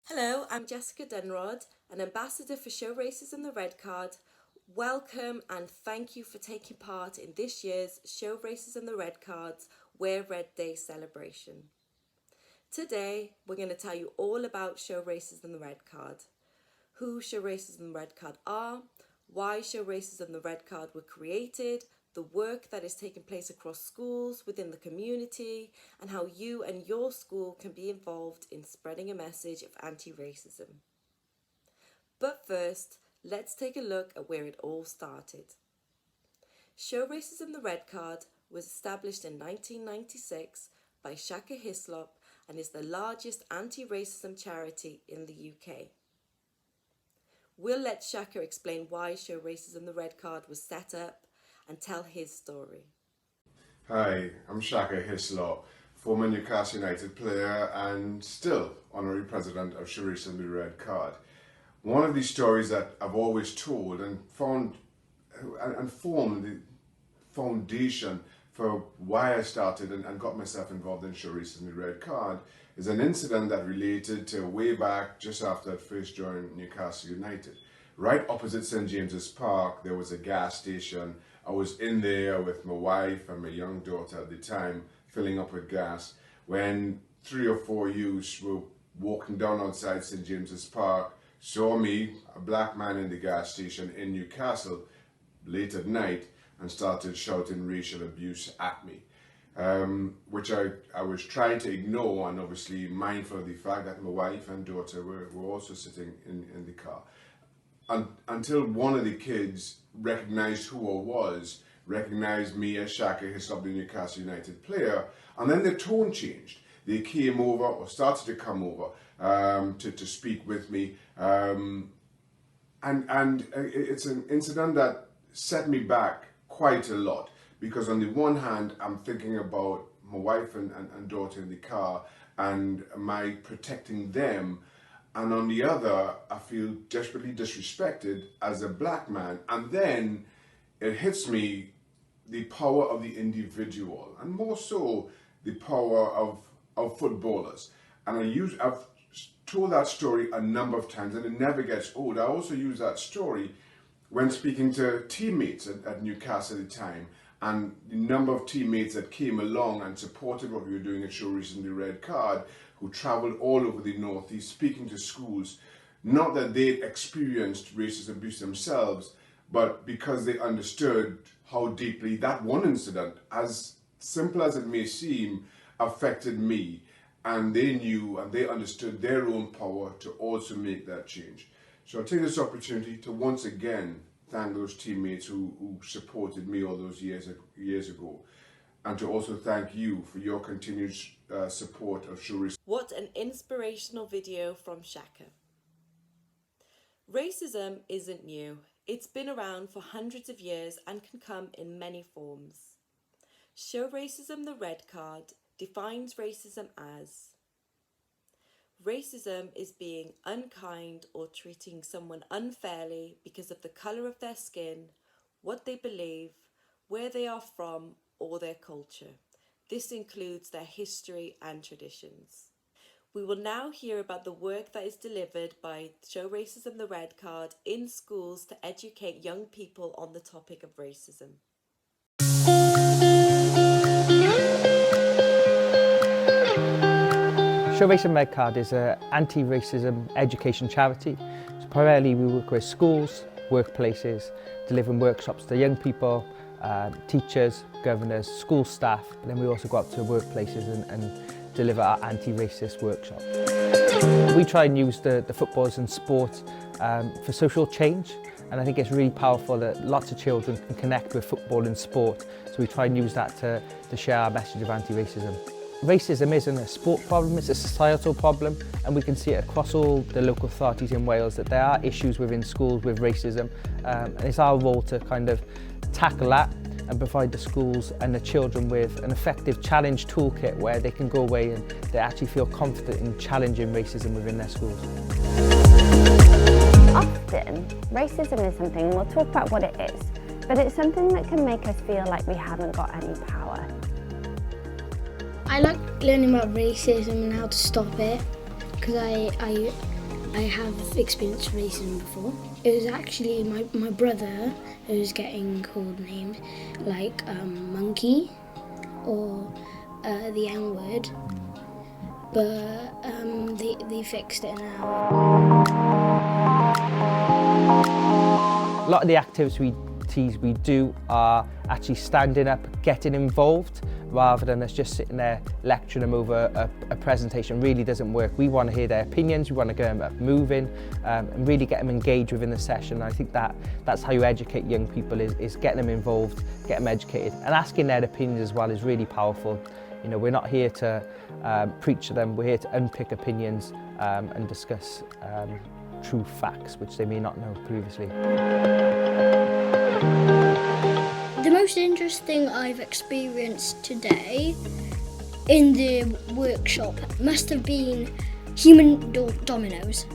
Hello, I'm Jessica Dunrod, an ambassador for Show Racism the Red Card. Welcome and thank you for taking part in this year's Show Racism the Red Card's Wear Red Day celebration. Today, we're going to tell you all about Show Racism the Red Card, who Show Racism the Red Card are, why Show Racism the Red Card were created, the work that is taking place across schools within the community, and how you and your school can be involved in spreading a message of anti-racism. But first, let's take a look at where it all started. Show Racism the Red Card was established in 1996 by Shaka Hislop and is the largest anti-racism charity in the UK. We'll let Shaka explain why Show Racism the Red Card was set up and tell his story. Hi, I'm Shaka Hislop, former Newcastle United player and still honorary president of Show Racism the Red Card. One of these stories that I've always told and formed the foundation for why I started and got myself involved in Show Racism the Red Card is an incident that related to way back just after I first joined Newcastle United. Right opposite St. James's Park, there was a gas station. I was in there with my wife and my young daughter at the time, filling up with gas, when 3 or 4 youths were walking down outside St. James's Park, saw me, a black man in the gas station in Newcastle, late at night, and started shouting racial abuse at me, which I was trying to ignore, and obviously mindful of the fact that my wife and daughter were also sitting in the car. Until one of the kids recognized who I was, recognized me as Shaka Hislop, the Newcastle United player, and then the tone changed. They came over, or started to come over, to speak with me, and it's an incident that set me back quite a lot, because on the one hand, I'm thinking about my wife and daughter in the car, and my protecting them, and on the other, I feel desperately disrespected as a black man. And then it hits me the power of the individual, and more so the power of footballers. And I've told that story a number of times, and it never gets old. I also use that story when speaking to teammates at Newcastle at the time, and the number of teammates that came along and supported what we were doing at Show Racism the Red Card, who travelled all over the Northeast speaking to schools, not that they'd experienced racist abuse themselves, but because they understood how deeply that one incident, as simple as it may seem, affected me. And they knew and they understood their own power to also make that change. So I'll take this opportunity to once again thank those teammates who supported me all those years ago, and to also thank you for your continued support of Show Racism. What an inspirational video from Shaka. Racism isn't new. It's been around for hundreds of years and can come in many forms. Show Racism the Red Card defines racism as: racism is being unkind or treating someone unfairly because of the colour of their skin, what they believe, where they are from, or their culture. This includes their history and traditions. We will now hear about the work that is delivered by Show Racism the Red Card in schools to educate young people on the topic of racism. Show Racism Red Card is an anti-racism education charity. So primarily we work with schools, workplaces, delivering workshops to young people, teachers, governors, school staff, and then we also go out to workplaces and deliver our anti-racist workshop. We try and use the footballs and sport for social change, and I think it's really powerful that lots of children can connect with football and sport, so we try and use that to share our message of anti-racism. Racism isn't a sport problem, it's a societal problem, and we can see it across all the local authorities in Wales that there are issues within schools with racism, and it's our role to kind of tackle that and provide the schools and the children with an effective challenge toolkit where they can go away and they actually feel confident in challenging racism within their schools. Often, racism is something, we'll talk about what it is, but it's something that can make us feel like we haven't got any power. I like learning about racism and how to stop it, because I I have experienced racism before. It was actually my brother who was getting called names like monkey or the N-word, but they fixed it now. A lot of the activities we do are actually standing up, getting involved, rather than us just sitting there lecturing them over a presentation. Really doesn't work. We want to hear their opinions, we want to get them up moving, and really get them engaged within the session. I think that's how you educate young people, is getting them involved, get them educated, and asking their opinions as well is really powerful. You know, we're not here to preach to them, we're here to unpick opinions and discuss true facts which they may not know previously. The most interesting I've experienced today in the workshop must have been human dominoes.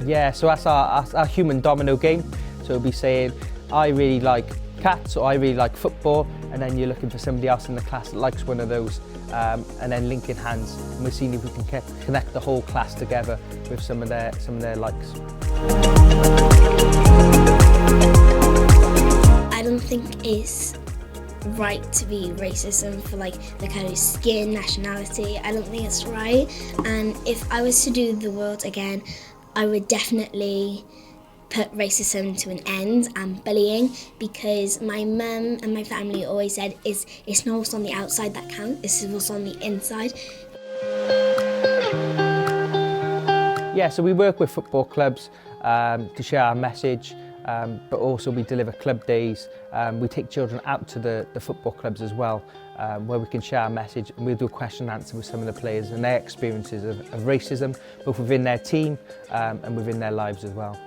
Yeah, so that's our human domino game. So it'll be saying, I really like cats, or I really like football, and then you're looking for somebody else in the class that likes one of those, and then linking hands, and we're seeing if we can connect the whole class together with some of their likes. I don't think it's right to be racism for like the kind of skin, nationality. I don't think it's right, and if I was to do the world again, I would definitely put racism to an end and bullying, because my mum and my family always said it's not what's on the outside that counts, it's what's on the inside. Yeah, so we work with football clubs to share our message, but also we deliver club days. We take children out to the football clubs as well, where we can share our message, and we'll do a question and answer with some of the players and their experiences of racism, both within their team and within their lives as well.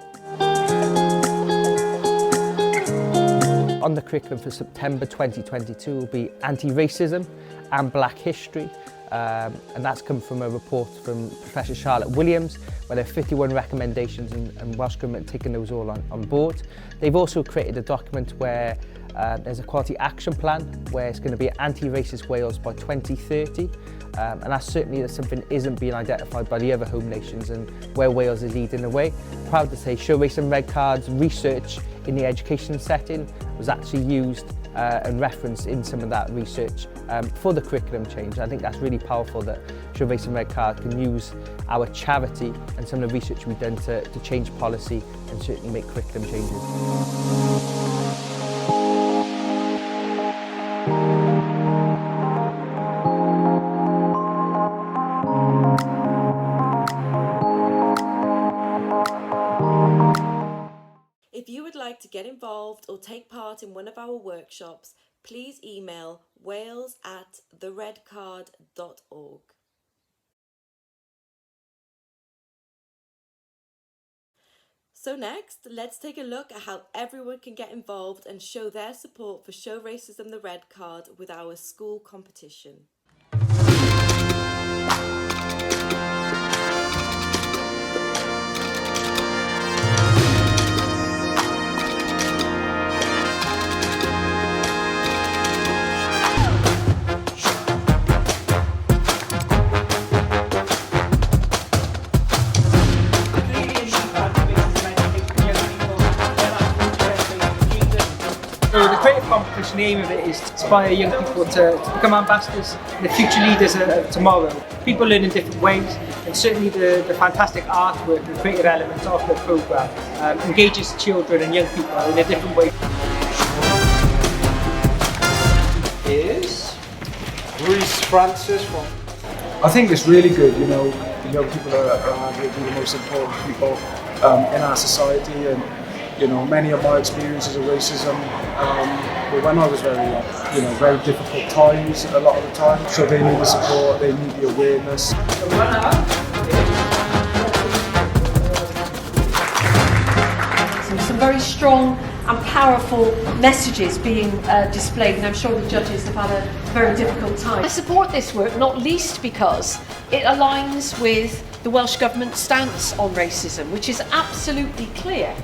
On the curriculum for September 2022 will be anti-racism and black history, and that's come from a report from Professor Charlotte Williams, where there are 51 recommendations, and Welsh Government taking those all on board. They've also created a document where there's a quality action plan where it's going to be anti-racist Wales by 2030, and that's certainly something that isn't being identified by the other home nations, and where Wales is leading the way. Proud to say Show Racism Red Card's research in the education setting was actually used and referenced in some of that research for the curriculum change. I think that's really powerful that Show Racism Red Card can use our charity and some of the research we've done to change policy and certainly make curriculum changes. If you would like to get involved or take part in one of our workshops, please email wales@theredcard.org. So next, let's take a look at how everyone can get involved and show their support for Show Racism the Red Card with our school competition. So the creative competition, the aim of it is to inspire young people to become ambassadors and the future leaders of tomorrow. People learn in different ways, and certainly the fantastic artwork and creative elements of the programme engages children and young people in a different way. Is Reese Francis from... I think it's really good, you know, young people are the most important people in our society, and you know, many of my experiences of racism were when I was very young, you know, very difficult times a lot of the time, so they need the support, they need the awareness. Some very strong and powerful messages being displayed, and I'm sure the judges have had a very difficult time. I support this work not least because it aligns with the Welsh Government stance on racism, which is absolutely clear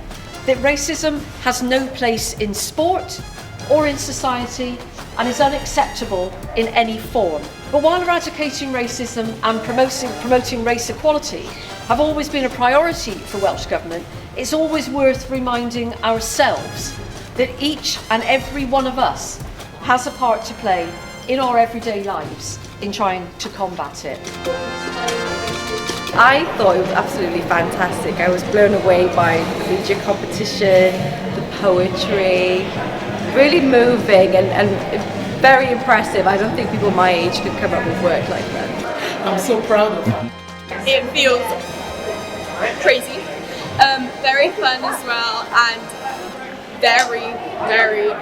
that racism has no place in sport or in society and is unacceptable in any form. But while eradicating racism and promoting race equality have always been a priority for Welsh Government, it's always worth reminding ourselves that each and every one of us has a part to play in our everyday lives in trying to combat it. I thought it was absolutely fantastic. I was blown away by the media competition, the poetry, really moving and very impressive. I don't think people my age could come up with work like that. I'm so proud of it. It feels crazy, very fun as well, and very, very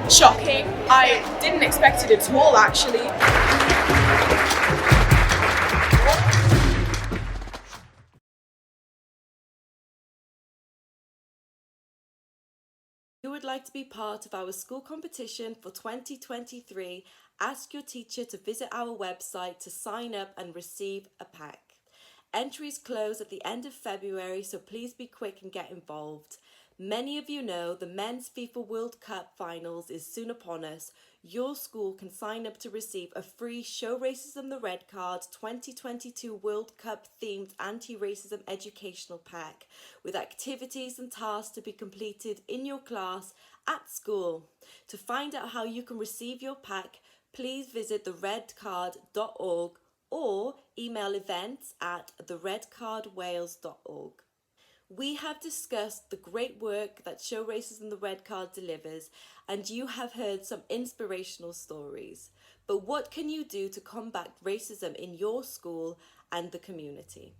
shocking. I didn't expect it at all, actually. If you would like to be part of our school competition for 2023, ask your teacher to visit our website to sign up and receive a pack. Entries close at the end of February, so please be quick and get involved. Many of you know the Men's FIFA World Cup Finals is soon upon us. Your school can sign up to receive a free Show Racism the Red Card 2022 World Cup themed anti-racism educational pack with activities and tasks to be completed in your class at school. To find out how you can receive your pack, please visit theredcard.org or email events@theredcardwales.org. We have discussed the great work that Show Racism the Red Card delivers, and you have heard some inspirational stories. But what can you do to combat racism in your school and the community?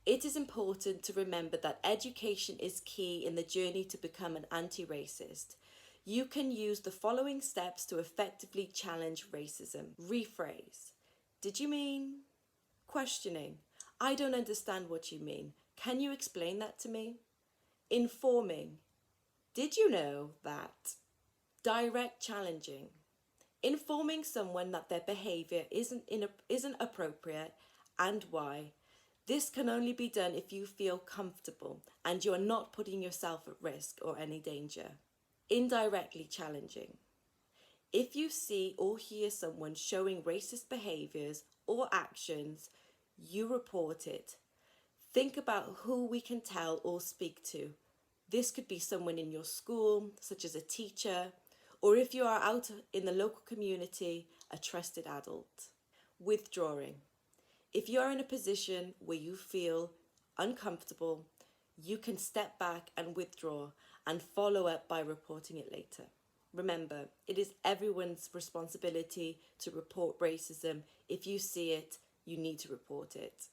It is important to remember that education is key in the journey to become an anti-racist. You can use the following steps to effectively challenge racism. Rephrase. Did you mean? Questioning. I don't understand what you mean. Can you explain that to me? Informing. Did you know that? Direct challenging. Informing someone that their behaviour isn't appropriate and why. This can only be done if you feel comfortable and you are not putting yourself at risk or any danger. Indirectly challenging. If you see or hear someone showing racist behaviours or actions, you report it. Think about who we can tell or speak to. This could be someone in your school, such as a teacher, or if you are out in the local community, a trusted adult. Withdrawing. If you are in a position where you feel uncomfortable, you can step back and withdraw and follow up by reporting it later. Remember, it is everyone's responsibility to report racism. If you see it, you need to report it.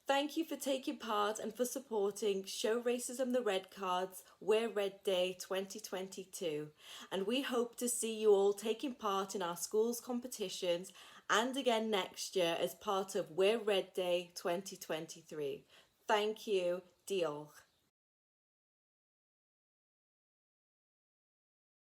Thank you for taking part and for supporting Show Racism the Red Cards Wear Red Day 2022. And we hope to see you all taking part in our school's competitions and again next year as part of Wear Red Day 2023. Thank you. Diolch.